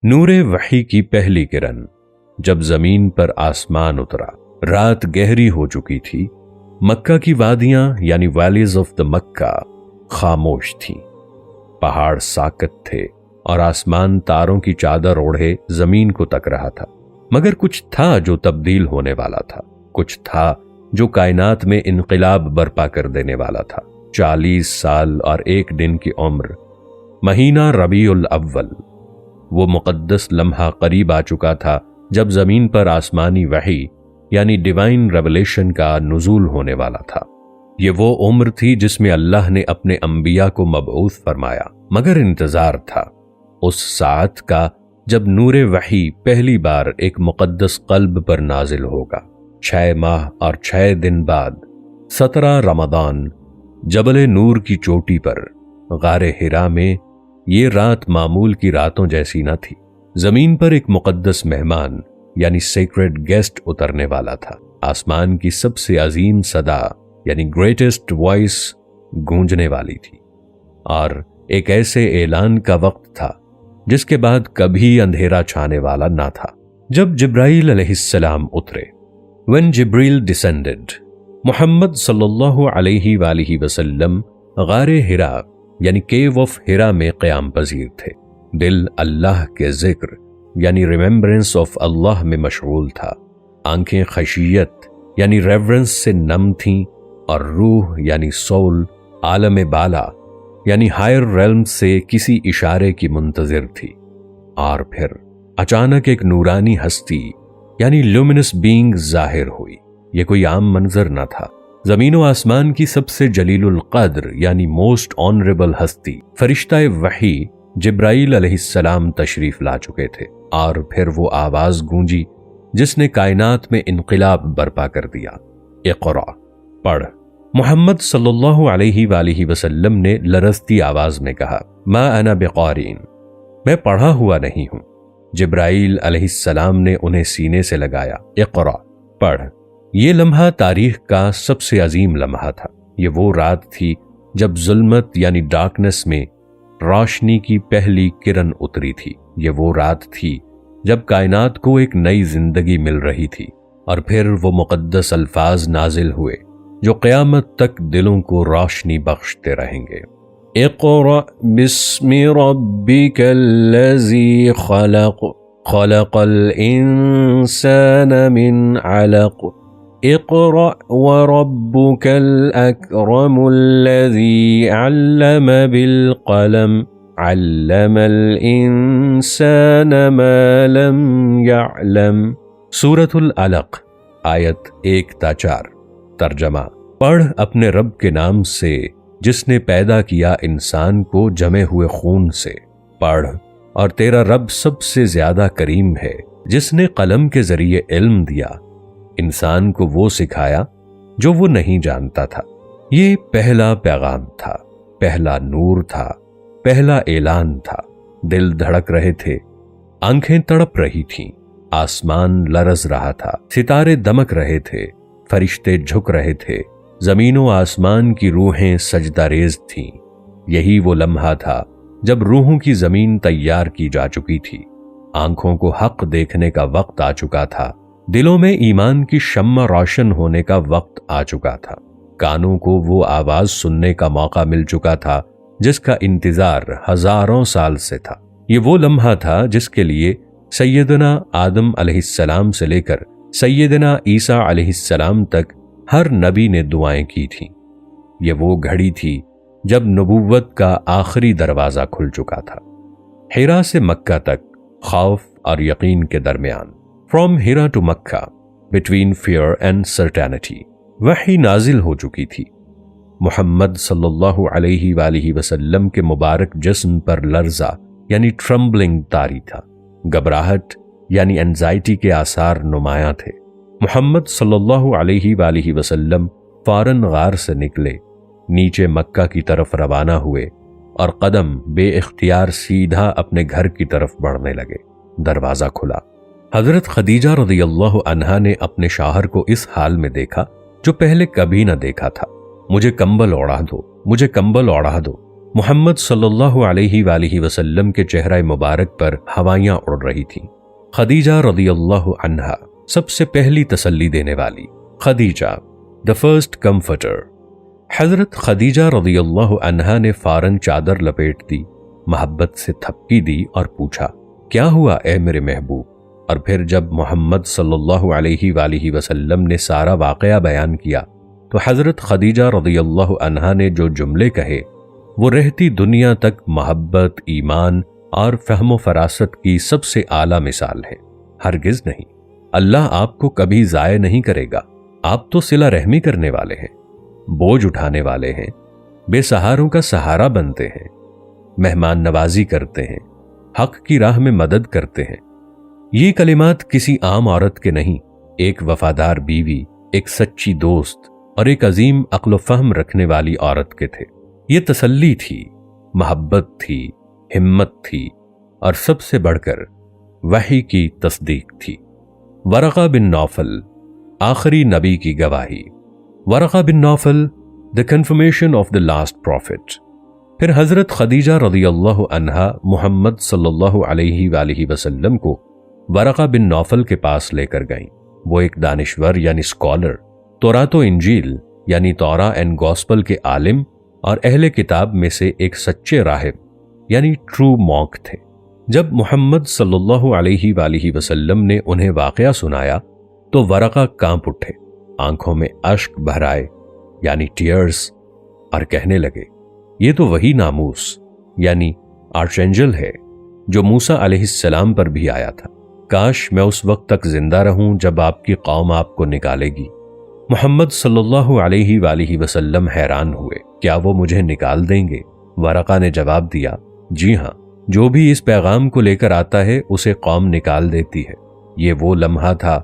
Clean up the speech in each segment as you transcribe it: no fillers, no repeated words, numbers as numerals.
نور وحی کی پہلی کرن جب زمین پر آسمان اترا، رات گہری ہو چکی تھی، مکہ کی وادیاں یعنی ویلیز آف دا مکہ خاموش تھیں، پہاڑ ساکت تھے اور آسمان تاروں کی چادر اوڑھے زمین کو تک رہا تھا۔ مگر کچھ تھا جو تبدیل ہونے والا تھا، کچھ تھا جو کائنات میں انقلاب برپا کر دینے والا تھا۔ 40 سال اور 1 دن کی عمر، مہینہ ربیع الاول، وہ مقدس لمحہ قریب آ چکا تھا جب زمین پر آسمانی وحی یعنی ڈیوائن ریولیشن کا نزول ہونے والا تھا۔ یہ وہ عمر تھی جس میں اللہ نے اپنے انبیاء کو مبعوث فرمایا، مگر انتظار تھا اس ساعت کا جب نور وحی پہلی بار ایک مقدس قلب پر نازل ہوگا۔ 6 ماہ اور 6 دن بعد 17 رمضان جبل نور کی چوٹی پر غار حرا میں یہ رات معمول کی راتوں جیسی نہ تھی۔ زمین پر ایک مقدس مہمان یعنی سیکرڈ گیسٹ اترنے والا تھا۔ آسمان کی سب سے عظیم صدا یعنی گریٹسٹ وائس گونجنے والی تھی، اور ایک ایسے اعلان کا وقت تھا جس کے بعد کبھی اندھیرا چھانے والا نہ تھا۔ جب جبرائیل علیہ السلام اترے، when Jibril descended، محمد صلی اللہ علیہ وآلہ وسلم غار حرا یعنی کیو آف حرا میں قیام پذیر تھے۔ دل اللہ کے ذکر یعنی ریممبرنس آف اللہ میں مشغول تھا، آنکھیں خشیت یعنی ریورنس سے نم تھیں، اور روح یعنی سول عالم بالا یعنی ہائر ریلم سے کسی اشارے کی منتظر تھی۔ اور پھر اچانک ایک نورانی ہستی یعنی لومینس بینگ ظاہر ہوئی۔ یہ کوئی عام منظر نہ تھا، زمین و آسمان کی سب سے جلیل القدر یعنی موسٹ آنریبل ہستی فرشتہ وحی جبرائیل علیہ السلام تشریف لا چکے تھے۔ اور پھر وہ آواز گونجی جس نے کائنات میں انقلاب برپا کر دیا، اقرا، پڑھ۔ محمد صلی اللہ علیہ وآلہ وسلم نے لرزتی آواز میں کہا، ما انا بقارئ، میں پڑھا ہوا نہیں ہوں۔ جبرائیل علیہ السلام نے انہیں سینے سے لگایا، اقرا، پڑھ۔ یہ لمحہ تاریخ کا سب سے عظیم لمحہ تھا۔ یہ وہ رات تھی جب ظلمت یعنی ڈارکنس میں روشنی کی پہلی کرن اتری تھی۔ یہ وہ رات تھی جب کائنات کو ایک نئی زندگی مل رہی تھی، اور پھر وہ مقدس الفاظ نازل ہوئے جو قیامت تک دلوں کو روشنی بخشتے رہیں گے۔ اقرأ بسم ربک الذی خلق، خلق الانسان من علق، اقرأ وربک الاکرم الذی علم بالقلم، علم الانسان ما لم يعلم۔ سورۃ العلق آیت 1 تا 4۔ ترجمہ، پڑھ اپنے رب کے نام سے جس نے پیدا کیا انسان کو جمے ہوئے خون سے، پڑھ، اور تیرا رب سب سے زیادہ کریم ہے جس نے قلم کے ذریعے علم دیا، انسان کو وہ سکھایا جو وہ نہیں جانتا تھا۔ یہ پہلا پیغام تھا، پہلا نور تھا، پہلا اعلان تھا۔ دل دھڑک رہے تھے، آنکھیں تڑپ رہی تھیں، آسمان لرز رہا تھا، ستارے دمک رہے تھے، فرشتے جھک رہے تھے، زمین و آسمان کی روحیں سجدہ ریز تھیں۔ یہی وہ لمحہ تھا جب روحوں کی زمین تیار کی جا چکی تھی، آنکھوں کو حق دیکھنے کا وقت آ چکا تھا، دلوں میں ایمان کی شمع روشن ہونے کا وقت آ چکا تھا، کانوں کو وہ آواز سننے کا موقع مل چکا تھا جس کا انتظار ہزاروں سال سے تھا۔ یہ وہ لمحہ تھا جس کے لیے سیدنا آدم علیہ السلام سے لے کر سیدنا عیسیٰ علیہ السلام تک ہر نبی نے دعائیں کی تھیں۔ یہ وہ گھڑی تھی جب نبوت کا آخری دروازہ کھل چکا تھا۔ حرا سے مکہ تک خوف اور یقین کے درمیان، from Hira to Makkah, between fear and certainty, وحی نازل ہو چکی تھی۔ محمد صلی اللہ علیہ وآلہ وسلم کے مبارک جسم پر لرزہ یعنی ٹرمبلنگ طاری تھا، گھبراہٹ یعنی انزائٹی کے آثار نمایاں تھے۔ محمد صلی اللہ علیہ وآلہ وسلم فوراً غار سے نکلے، نیچے مکہ کی طرف روانہ ہوئے اور قدم بے اختیار سیدھا اپنے گھر کی طرف بڑھنے لگے۔ دروازہ کھلا، حضرت خدیجہ رضی اللہ عنہا نے اپنے شوہر کو اس حال میں دیکھا جو پہلے کبھی نہ دیکھا تھا۔ مجھے کمبل اوڑھا دو، مجھے کمبل اوڑھا دو، محمد صلی اللہ علیہ وآلہ وسلم کے چہرہ مبارک پر ہوائیاں اڑ رہی تھیں۔ خدیجہ رضی اللہ عنہا، سب سے پہلی تسلی دینے والی۔ Khadija the first comforter۔ حضرت خدیجہ رضی اللہ عنہا نے فوراً چادر لپیٹ دی، محبت سے تھپکی دی اور پوچھا، کیا ہوا اے میرے محبوب؟ اور پھر جب محمد صلی اللہ علیہ وآلہ وسلم نے سارا واقعہ بیان کیا تو حضرت خدیجہ رضی اللہ عنہا نے جو جملے کہے وہ رہتی دنیا تک محبت، ایمان اور فہم و فراست کی سب سے اعلیٰ مثال ہے۔ ہرگز نہیں، اللہ آپ کو کبھی ضائع نہیں کرے گا۔ آپ تو صلہ رحمی کرنے والے ہیں، بوجھ اٹھانے والے ہیں، بے سہاروں کا سہارا بنتے ہیں، مہمان نوازی کرتے ہیں، حق کی راہ میں مدد کرتے ہیں۔ یہ کلمات کسی عام عورت کے نہیں، ایک وفادار بیوی، ایک سچی دوست اور ایک عظیم عقل و فہم رکھنے والی عورت کے تھے۔ یہ تسلی تھی، محبت تھی، ہمت تھی اور سب سے بڑھ کر وحی کی تصدیق تھی۔ ورقہ بن نوفل، آخری نبی کی گواہی۔ ورقہ بن نوفل، the confirmation of the last prophet۔ پھر حضرت خدیجہ رضی اللہ عنہا محمد صلی اللہ علیہ وآلہ وسلم کو ورقہ بن نوفل کے پاس لے کر گئیں۔ وہ ایک دانشور یعنی اسکالر، تورات و انجیل یعنی تورا اینڈ گوسپل کے عالم اور اہل کتاب میں سے ایک سچے راہب یعنی ٹرو مونک تھے۔ جب محمد صلی اللہ علیہ وآلہ وسلم نے انہیں واقعہ سنایا تو ورقہ کانپ اٹھے، آنکھوں میں اشک بھر آئے یعنی ٹیئرز، اور کہنے لگے، یہ تو وہی ناموس یعنی آرچ اینجل ہے جو موسیٰ علیہ السلام پر بھی آیا تھا۔ کاش میں اس وقت تک زندہ رہوں جب آپ کی قوم آپ کو نکالے گی۔ محمد صلی اللہ علیہ وآلہ وسلم حیران ہوئے، کیا وہ مجھے نکال دیں گے؟ ورقہ نے جواب دیا، جی ہاں، جو بھی اس پیغام کو لے کر آتا ہے اسے قوم نکال دیتی ہے۔ یہ وہ لمحہ تھا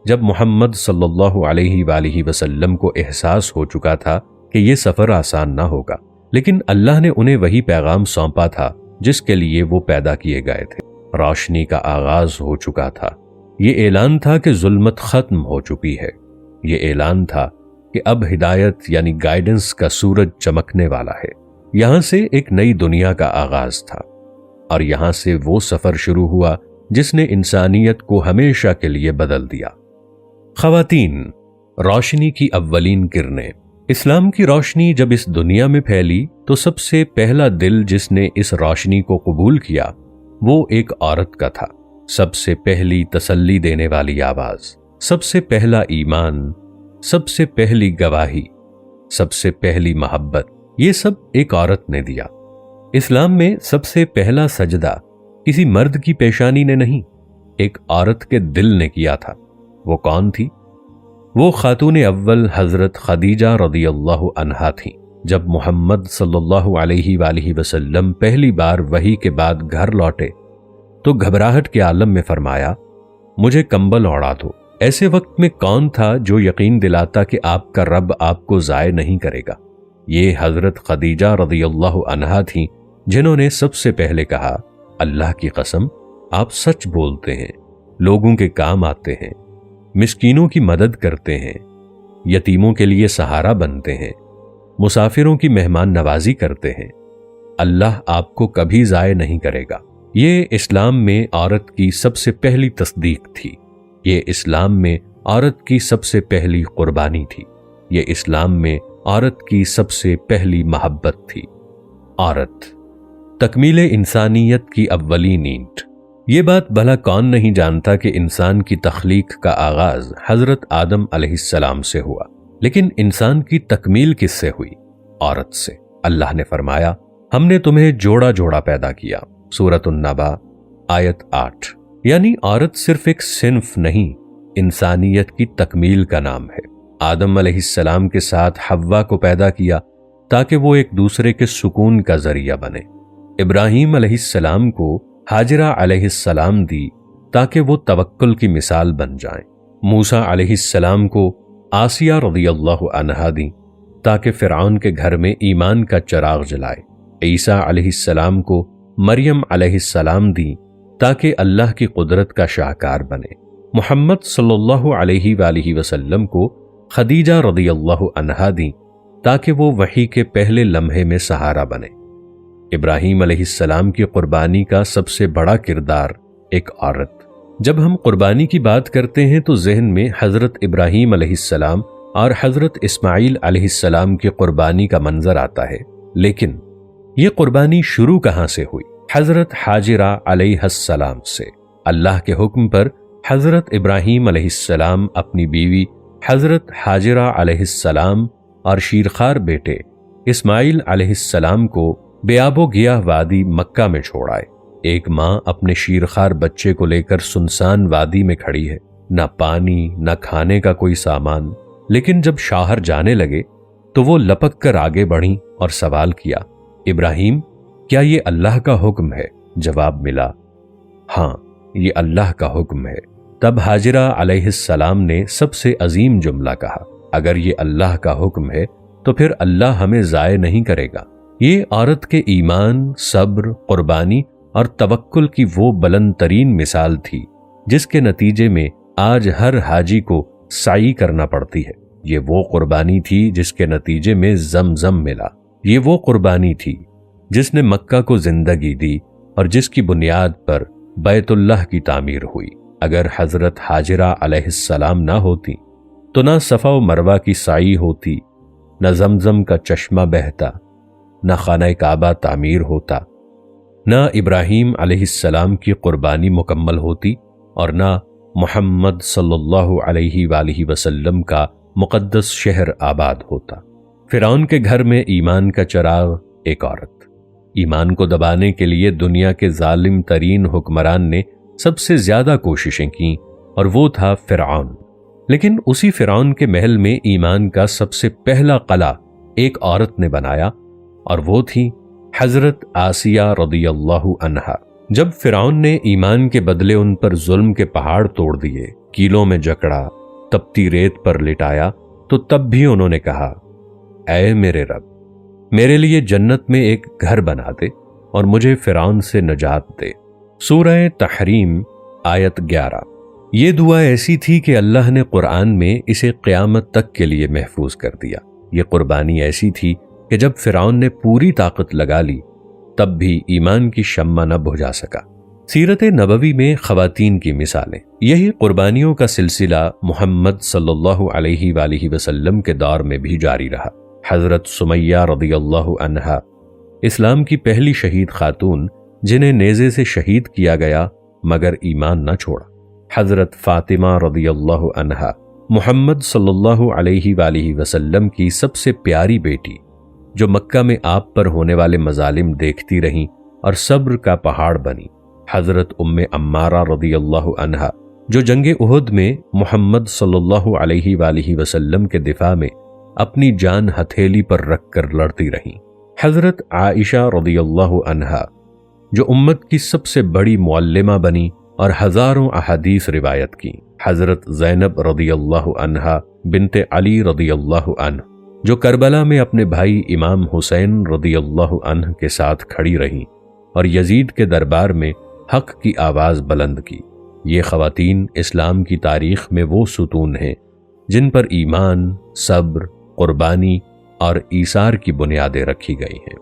جب محمد صلی اللہ علیہ وآلہ وسلم کو احساس ہو چکا تھا کہ یہ سفر آسان نہ ہوگا، لیکن اللہ نے انہیں وہی پیغام سونپا تھا جس کے لیے وہ پیدا کیے گئے تھے۔ روشنی کا آغاز ہو چکا تھا۔ یہ اعلان تھا کہ ظلمت ختم ہو چکی ہے۔ یہ اعلان تھا کہ اب ہدایت یعنی گائیڈنس کا سورج چمکنے والا ہے۔ یہاں سے ایک نئی دنیا کا آغاز تھا اور یہاں سے وہ سفر شروع ہوا جس نے انسانیت کو ہمیشہ کے لیے بدل دیا۔ خواتین، روشنی کی اولین کرنیں۔ اسلام کی روشنی جب اس دنیا میں پھیلی تو سب سے پہلا دل جس نے اس روشنی کو قبول کیا وہ ایک عورت کا تھا۔ سب سے پہلی تسلی دینے والی آواز، سب سے پہلا ایمان، سب سے پہلی گواہی، سب سے پہلی محبت، یہ سب ایک عورت نے دیا۔ اسلام میں سب سے پہلا سجدہ کسی مرد کی پیشانی نے نہیں، ایک عورت کے دل نے کیا تھا۔ وہ کون تھی؟ وہ خاتون اول حضرت خدیجہ رضی اللہ عنہا تھیں۔ جب محمد صلی اللہ علیہ وآلہ وسلم پہلی بار وحی کے بعد گھر لوٹے تو گھبراہٹ کے عالم میں فرمایا، مجھے کمبل اوڑھا دو۔ ایسے وقت میں کون تھا جو یقین دلاتا کہ آپ کا رب آپ کو ضائع نہیں کرے گا؟ یہ حضرت خدیجہ رضی اللہ عنہا تھیں جنہوں نے سب سے پہلے کہا، اللہ کی قسم آپ سچ بولتے ہیں، لوگوں کے کام آتے ہیں، مسکینوں کی مدد کرتے ہیں، یتیموں کے لیے سہارا بنتے ہیں، مسافروں کی مہمان نوازی کرتے ہیں، اللہ آپ کو کبھی ضائع نہیں کرے گا۔ یہ اسلام میں عورت کی سب سے پہلی تصدیق تھی۔ یہ اسلام میں عورت کی سب سے پہلی قربانی تھی۔ یہ اسلام میں عورت کی سب سے پہلی محبت تھی۔ عورت، تکمیل انسانیت کی اولین اینٹ۔ یہ بات بھلا کون نہیں جانتا کہ انسان کی تخلیق کا آغاز حضرت آدم علیہ السلام سے ہوا، لیکن انسان کی تکمیل کس سے ہوئی؟ عورت سے۔ اللہ نے فرمایا، ہم نے تمہیں جوڑا جوڑا پیدا کیا، سورۃ النبا آیت 8۔ یعنی عورت صرف ایک صنف نہیں، انسانیت کی تکمیل کا نام ہے۔ آدم علیہ السلام کے ساتھ حوا کو پیدا کیا تاکہ وہ ایک دوسرے کے سکون کا ذریعہ بنے۔ ابراہیم علیہ السلام کو ہاجرہ علیہ السلام دی تاکہ وہ توکل کی مثال بن جائیں۔ موسیٰ علیہ السلام کو آسیہ رضی اللہ عنہا دی تاکہ فرعون کے گھر میں ایمان کا چراغ جلائے۔ عیسیٰ علیہ السلام کو مریم علیہ السلام دی تاکہ اللہ کی قدرت کا شاہکار بنے۔ محمد صلی اللہ علیہ وآلہ وسلم کو خدیجہ رضی اللہ عنہا دی تاکہ وہ وحی کے پہلے لمحے میں سہارا بنے۔ ابراہیم علیہ السلام کی قربانی کا سب سے بڑا کردار ایک عورت۔ جب ہم قربانی کی بات کرتے ہیں تو ذہن میں حضرت ابراہیم علیہ السلام اور حضرت اسماعیل علیہ السلام کی قربانی کا منظر آتا ہے، لیکن یہ قربانی شروع کہاں سے ہوئی؟ حضرت حاجرہ علیہ السلام سے۔ اللہ کے حکم پر حضرت ابراہیم علیہ السلام اپنی بیوی حضرت حاجرہ علیہ السلام اور شیرخوار بیٹے اسماعیل علیہ السلام کو بے آب و گیاہ وادی مکہ میں چھوڑ آئے۔ ایک ماں اپنے شیرخوار بچے کو لے کر سنسان وادی میں کھڑی ہے، نہ پانی نہ کھانے کا کوئی سامان، لیکن جب شوہر جانے لگے تو وہ لپک کر آگے بڑھیں اور سوال کیا، ابراہیم کیا یہ اللہ کا حکم ہے؟ جواب ملا، ہاں یہ اللہ کا حکم ہے۔ تب حاجرہ علیہ السلام نے سب سے عظیم جملہ کہا، اگر یہ اللہ کا حکم ہے تو پھر اللہ ہمیں ضائع نہیں کرے گا۔ یہ عورت کے ایمان، صبر، قربانی اور توکل کی وہ بلند ترین مثال تھی جس کے نتیجے میں آج ہر حاجی کو سعی کرنا پڑتی ہے۔ یہ وہ قربانی تھی جس کے نتیجے میں زمزم ملا۔ یہ وہ قربانی تھی جس نے مکہ کو زندگی دی اور جس کی بنیاد پر بیت اللہ کی تعمیر ہوئی۔ اگر حضرت حاجرہ علیہ السلام نہ ہوتی تو نہ صفا و مروہ کی سعی ہوتی، نہ زمزم کا چشمہ بہتا، نہ خانہ کعبہ تعمیر ہوتا، نہ ابراہیم علیہ السلام کی قربانی مکمل ہوتی، اور نہ محمد صلی اللہ علیہ وآلہ وسلم کا مقدس شہر آباد ہوتا۔ فرعون کے گھر میں ایمان کا چراغ ایک عورت۔ ایمان کو دبانے کے لیے دنیا کے ظالم ترین حکمران نے سب سے زیادہ کوششیں کیں، اور وہ تھا فرعون۔ لیکن اسی فرعون کے محل میں ایمان کا سب سے پہلا قلعہ ایک عورت نے بنایا، اور وہ تھی حضرت آسیہ رضی اللہ عنہا۔ جب فرعون نے ایمان کے بدلے ان پر ظلم کے پہاڑ توڑ دیے، کیلوں میں جکڑا، تپتی ریت پر لٹایا، تو تب بھی انہوں نے کہا، اے میرے رب، میرے لیے جنت میں ایک گھر بنا دے اور مجھے فرعون سے نجات دے۔ سورہ تحریم آیت 11۔ یہ دعا ایسی تھی کہ اللہ نے قرآن میں اسے قیامت تک کے لیے محفوظ کر دیا۔ یہ قربانی ایسی تھی کہ جب فرعون نے پوری طاقت لگا لی تب بھی ایمان کی شمع نہ بجھا سکا۔ سیرت نبوی میں خواتین کی مثالیں۔ یہی قربانیوں کا سلسلہ محمد صلی اللہ علیہ وآلہ وسلم کے دور میں بھی جاری رہا۔ حضرت سمیہ رضی اللہ عنہا اسلام کی پہلی شہید خاتون جنہیں نیزے سے شہید کیا گیا مگر ایمان نہ چھوڑا۔ حضرت فاطمہ رضی اللہ عنہا محمد صلی اللہ علیہ وآلہ وسلم کی سب سے پیاری بیٹی، جو مکہ میں آپ پر ہونے والے مظالم دیکھتی رہیں اور صبر کا پہاڑ بنی۔ حضرت ام عمارہ رضی اللہ عنہا جو جنگ احد میں محمد صلی اللہ علیہ وآلہ وسلم کے دفاع میں اپنی جان ہتھیلی پر رکھ کر لڑتی رہیں۔ حضرت عائشہ رضی اللہ عنہا جو امت کی سب سے بڑی معلمہ بنی اور ہزاروں احادیث روایت کی۔ حضرت زینب رضی اللہ عنہا بنت علی رضی اللہ عنہ جو کربلا میں اپنے بھائی امام حسین رضی اللہ عنہ کے ساتھ کھڑی رہیں اور یزید کے دربار میں حق کی آواز بلند کی۔ یہ خواتین اسلام کی تاریخ میں وہ ستون ہیں جن پر ایمان، صبر، قربانی اور ایثار کی بنیادیں رکھی گئی ہیں۔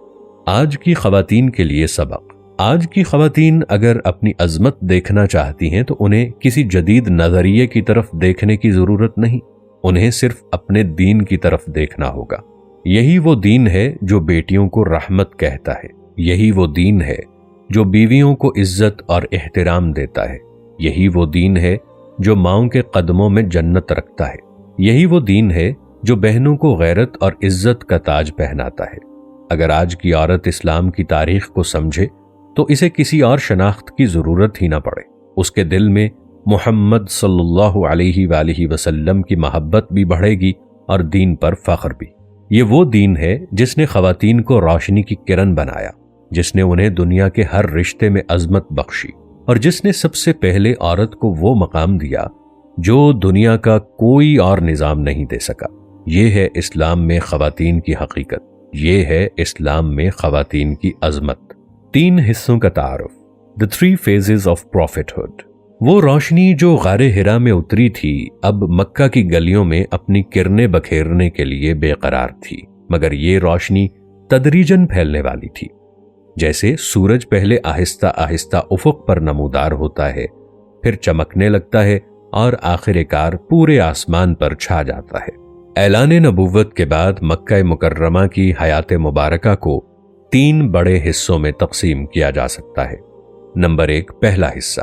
آج کی خواتین کے لیے سبق۔ آج کی خواتین اگر اپنی عظمت دیکھنا چاہتی ہیں تو انہیں کسی جدید نظریے کی طرف دیکھنے کی ضرورت نہیں، انہیں صرف اپنے دین کی طرف دیکھنا ہوگا۔ یہی وہ دین ہے جو بیٹیوں کو رحمت کہتا ہے، یہی وہ دین ہے جو بیویوں کو عزت اور احترام دیتا ہے، یہی وہ دین ہے جو ماؤں کے قدموں میں جنت رکھتا ہے، یہی وہ دین ہے جو بہنوں کو غیرت اور عزت کا تاج پہناتا ہے۔ اگر آج کی عورت اسلام کی تاریخ کو سمجھے تو اسے کسی اور شناخت کی ضرورت ہی نہ پڑے۔ اس کے دل میں محمد صلی اللہ علیہ وآلہ وسلم کی محبت بھی بڑھے گی اور دین پر فخر بھی۔ یہ وہ دین ہے جس نے خواتین کو روشنی کی کرن بنایا، جس نے انہیں دنیا کے ہر رشتے میں عظمت بخشی، اور جس نے سب سے پہلے عورت کو وہ مقام دیا جو دنیا کا کوئی اور نظام نہیں دے سکا۔ یہ ہے اسلام میں خواتین کی حقیقت، یہ ہے اسلام میں خواتین کی عظمت۔ 3 حصوں کا تعارف۔ The 3 phases of prophethood۔ وہ روشنی جو غار حرا میں اتری تھی اب مکہ کی گلیوں میں اپنی کرنیں بکھیرنے کے لیے بے قرار تھی، مگر یہ روشنی تدریجاً پھیلنے والی تھی۔ جیسے سورج پہلے آہستہ آہستہ افق پر نمودار ہوتا ہے، پھر چمکنے لگتا ہے اور آخر کار پورے آسمان پر چھا جاتا ہے۔ اعلان نبوت کے بعد مکہ مکرمہ کی حیات مبارکہ کو 3 بڑے حصوں میں تقسیم کیا جا سکتا ہے۔ نمبر 1، پہلا حصہ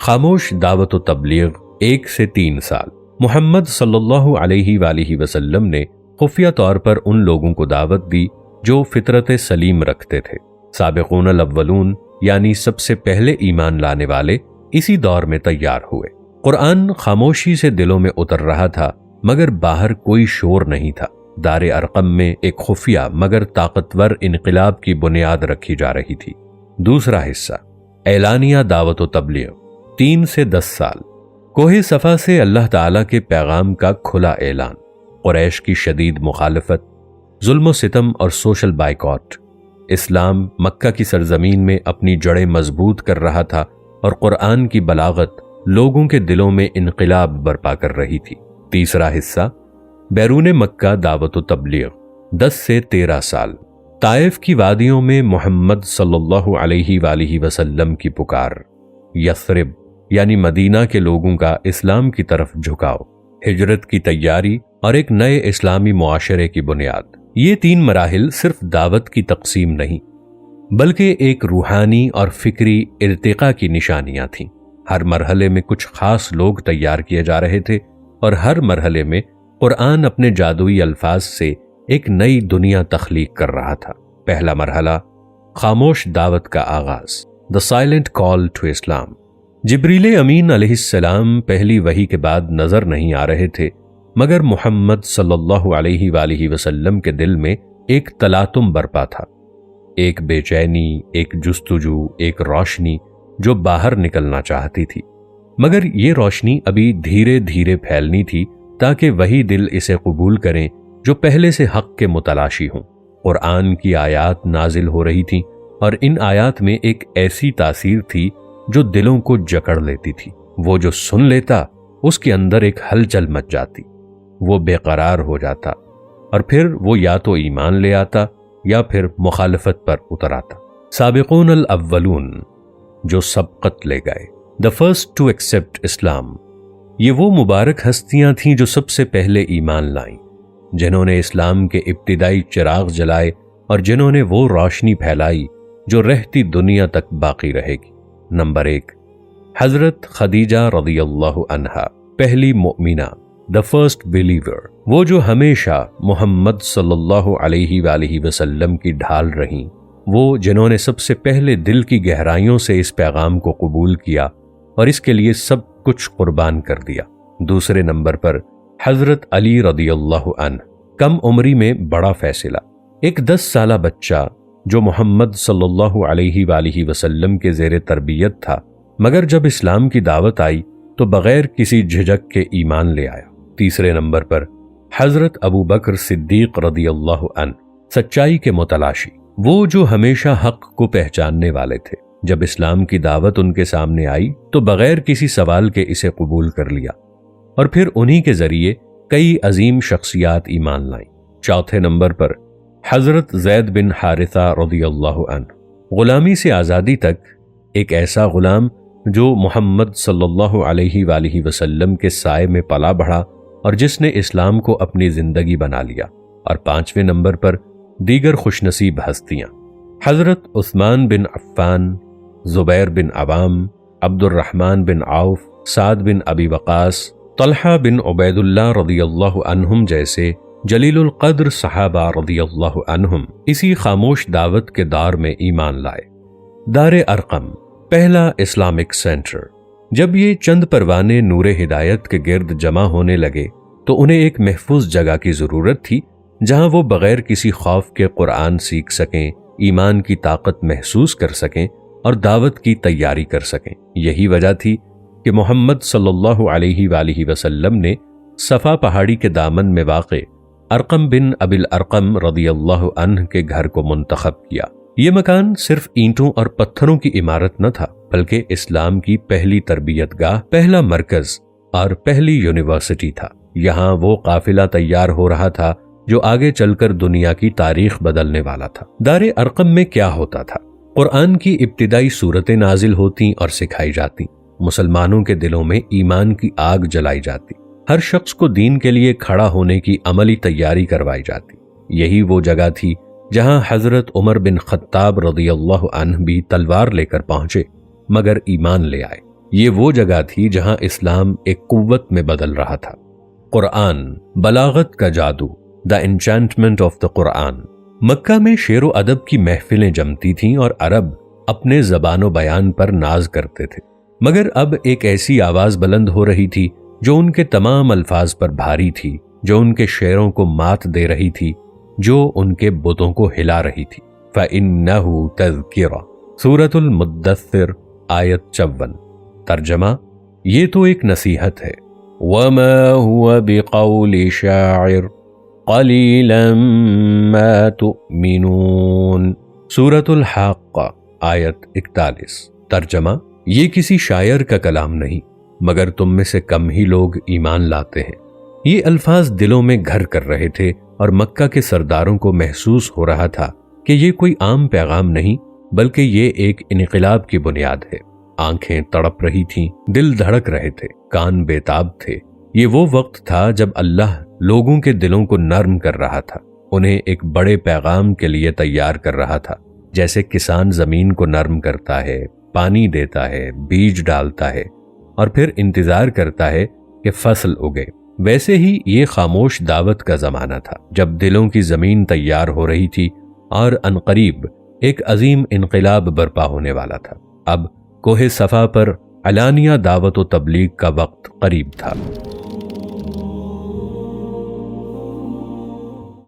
خاموش دعوت و تبلیغ 1 سے 3 سال۔ محمد صلی اللہ علیہ وآلہ وسلم نے خفیہ طور پر ان لوگوں کو دعوت دی جو فطرت سلیم رکھتے تھے۔ سابقون الاولون یعنی سب سے پہلے ایمان لانے والے اسی دور میں تیار ہوئے۔ قرآن خاموشی سے دلوں میں اتر رہا تھا، مگر باہر کوئی شور نہیں تھا۔ دار ارقم میں ایک خفیہ مگر طاقتور انقلاب کی بنیاد رکھی جا رہی تھی۔ دوسرا حصہ اعلانیہ دعوت و تبلیغ 3 سے 10 سال۔ کوہ صفا سے اللہ تعالیٰ کے پیغام کا کھلا اعلان، قریش کی شدید مخالفت، ظلم و ستم اور سوشل بائیکاٹ۔ اسلام مکہ کی سرزمین میں اپنی جڑیں مضبوط کر رہا تھا اور قرآن کی بلاغت لوگوں کے دلوں میں انقلاب برپا کر رہی تھی۔ تیسرا حصہ بیرون مکہ دعوت و تبلیغ 10 سے 13 سال۔ طائف کی وادیوں میں محمد صلی اللہ علیہ وآلہ وسلم کی پکار، یثرب یعنی مدینہ کے لوگوں کا اسلام کی طرف جھکاؤ، ہجرت کی تیاری اور ایک نئے اسلامی معاشرے کی بنیاد۔ یہ 3 مراحل صرف دعوت کی تقسیم نہیں بلکہ ایک روحانی اور فکری ارتقاء کی نشانیاں تھیں۔ ہر مرحلے میں کچھ خاص لوگ تیار کیے جا رہے تھے اور ہر مرحلے میں قرآن اپنے جادوئی الفاظ سے ایک نئی دنیا تخلیق کر رہا تھا۔ پہلا مرحلہ خاموش دعوت کا آغاز، دا سائلنٹ کال ٹو اسلام۔ جبریل امین علیہ السلام پہلی وحی کے بعد نظر نہیں آ رہے تھے، مگر محمد صلی اللہ علیہ وآلہ وسلم کے دل میں ایک تلاطم برپا تھا، ایک بے چینی، ایک جستجو، ایک روشنی جو باہر نکلنا چاہتی تھی، مگر یہ روشنی ابھی دھیرے دھیرے پھیلنی تھی تاکہ وہی دل اسے قبول کریں جو پہلے سے حق کے متلاشی ہوں۔ قرآن کی آیات نازل ہو رہی تھیں اور ان آیات میں ایک ایسی تاثیر تھی جو دلوں کو جکڑ لیتی تھی۔ وہ جو سن لیتا اس کے اندر ایک ہلچل مچ جاتی، وہ بے قرار ہو جاتا اور پھر وہ یا تو ایمان لے آتا یا پھر مخالفت پر اتر آتا۔ سابقون الاولون جو سبقت لے گئے، the first to accept اسلام، یہ وہ مبارک ہستیاں تھیں جو سب سے پہلے ایمان لائیں، جنہوں نے اسلام کے ابتدائی چراغ جلائے اور جنہوں نے وہ روشنی پھیلائی جو رہتی دنیا تک باقی رہے گی۔ نمبر 1، حضرت خدیجہ رضی اللہ عنہا، پہلی مؤمنہ، the first believer، وہ جو ہمیشہ محمد صلی اللہ علیہ وآلہ وسلم کی ڈھال رہیں، وہ جنہوں نے سب سے پہلے دل کی گہرائیوں سے اس پیغام کو قبول کیا اور اس کے لیے سب کچھ قربان کر دیا۔ دوسرے نمبر پر حضرت علی رضی اللہ عنہ، کم عمری میں بڑا فیصلہ، ایک 10 سالہ بچہ جو محمد صلی اللہ علیہ وآلہ وسلم کے زیر تربیت تھا، مگر جب اسلام کی دعوت آئی تو بغیر کسی جھجک کے ایمان لے آیا۔ تیسرے نمبر پر حضرت ابو بکر صدیق رضی اللہ عنہ، سچائی کے متلاشی، وہ جو ہمیشہ حق کو پہچاننے والے تھے۔ جب اسلام کی دعوت ان کے سامنے آئی تو بغیر کسی سوال کے اسے قبول کر لیا اور پھر انہی کے ذریعے کئی عظیم شخصیات ایمان لائیں۔ چوتھے نمبر پر حضرت زید بن حارثہ رضی اللہ عنہ، غلامی سے آزادی تک ایک ایسا غلام جو محمد صلی اللہ علیہ وآلہ وسلم کے سائے میں پلا بڑھا اور جس نے اسلام کو اپنی زندگی بنا لیا۔ اور 5ویں نمبر پر دیگر خوش نصیب ہستیاں، حضرت عثمان بن عفان، زبیر بن عوام، عبد الرحمن بن عوف، سعد بن ابی وقاص، طلحہ بن عبید اللہ رضی اللہ عنہم جیسے جلیل القدر صحابہ رضی اللہ عنہم اسی خاموش دعوت کے دار میں ایمان لائے۔ دار ارقم، پہلا اسلامک سینٹر۔ جب یہ چند پروانے نور ہدایت کے گرد جمع ہونے لگے تو انہیں ایک محفوظ جگہ کی ضرورت تھی جہاں وہ بغیر کسی خوف کے قرآن سیکھ سکیں، ایمان کی طاقت محسوس کر سکیں اور دعوت کی تیاری کر سکیں۔ یہی وجہ تھی کہ محمد صلی اللہ علیہ وآلہ وسلم نے صفا پہاڑی کے دامن میں واقع ارقم بن ابی الارقم رضی اللہ عنہ کے گھر کو منتخب کیا۔ یہ مکان صرف اینٹوں اور پتھروں کی عمارت نہ تھا، بلکہ اسلام کی پہلی تربیت گاہ، پہلا مرکز اور پہلی یونیورسٹی تھا۔ یہاں وہ قافلہ تیار ہو رہا تھا جو آگے چل کر دنیا کی تاریخ بدلنے والا تھا۔ دار ارقم میں کیا ہوتا تھا؟ قرآن کی ابتدائی صورتیں نازل ہوتی اور سکھائی جاتی، مسلمانوں کے دلوں میں ایمان کی آگ جلائی جاتی، ہر شخص کو دین کے لیے کھڑا ہونے کی عملی تیاری کروائی جاتی۔ یہی وہ جگہ تھی جہاں حضرت عمر بن خطاب رضی اللہ عنہ بھی تلوار لے کر پہنچے مگر ایمان لے آئے۔ یہ وہ جگہ تھی جہاں اسلام ایک قوت میں بدل رہا تھا۔ قرآن، بلاغت کا جادو، دا انچانٹمنٹ آف دا قرآن۔ مکہ میں شعر و ادب کی محفلیں جمتی تھیں اور عرب اپنے زبان و بیان پر ناز کرتے تھے، مگر اب ایک ایسی آواز بلند ہو رہی تھی جو ان کے تمام الفاظ پر بھاری تھی، جو ان کے شعروں کو مات دے رہی تھی، جو ان کے بتوں کو ہلا رہی تھی۔ فَإِنَّهُ تَذْكِرَةٌ، سورۃ المدثر آیت 54۔ ترجمہ، یہ تو ایک نصیحت ہے۔ وَمَا هُوَ بِقَوْلِ شَاعِرٍ قَلِيلًا مَا تُؤْمِنُونَ، سورۃ الحاقہ آیت 41۔ ترجمہ، یہ کسی شاعر کا کلام نہیں مگر تم میں سے کم ہی لوگ ایمان لاتے ہیں۔ یہ الفاظ دلوں میں گھر کر رہے تھے اور مکہ کے سرداروں کو محسوس ہو رہا تھا کہ یہ کوئی عام پیغام نہیں بلکہ یہ ایک انقلاب کی بنیاد ہے۔ آنکھیں تڑپ رہی تھیں، دل دھڑک رہے تھے، کان بےتاب تھے۔ یہ وہ وقت تھا جب اللہ لوگوں کے دلوں کو نرم کر رہا تھا، انہیں ایک بڑے پیغام کے لیے تیار کر رہا تھا۔ جیسے کسان زمین کو نرم کرتا ہے، پانی دیتا ہے، بیج ڈالتا ہے اور پھر انتظار کرتا ہے کہ فصل اگے، ویسے ہی یہ خاموش دعوت کا زمانہ تھا جب دلوں کی زمین تیار ہو رہی تھی اور عنقریب ایک عظیم انقلاب برپا ہونے والا تھا۔ اب کوہ صفا پر علانیہ دعوت و تبلیغ کا وقت قریب تھا۔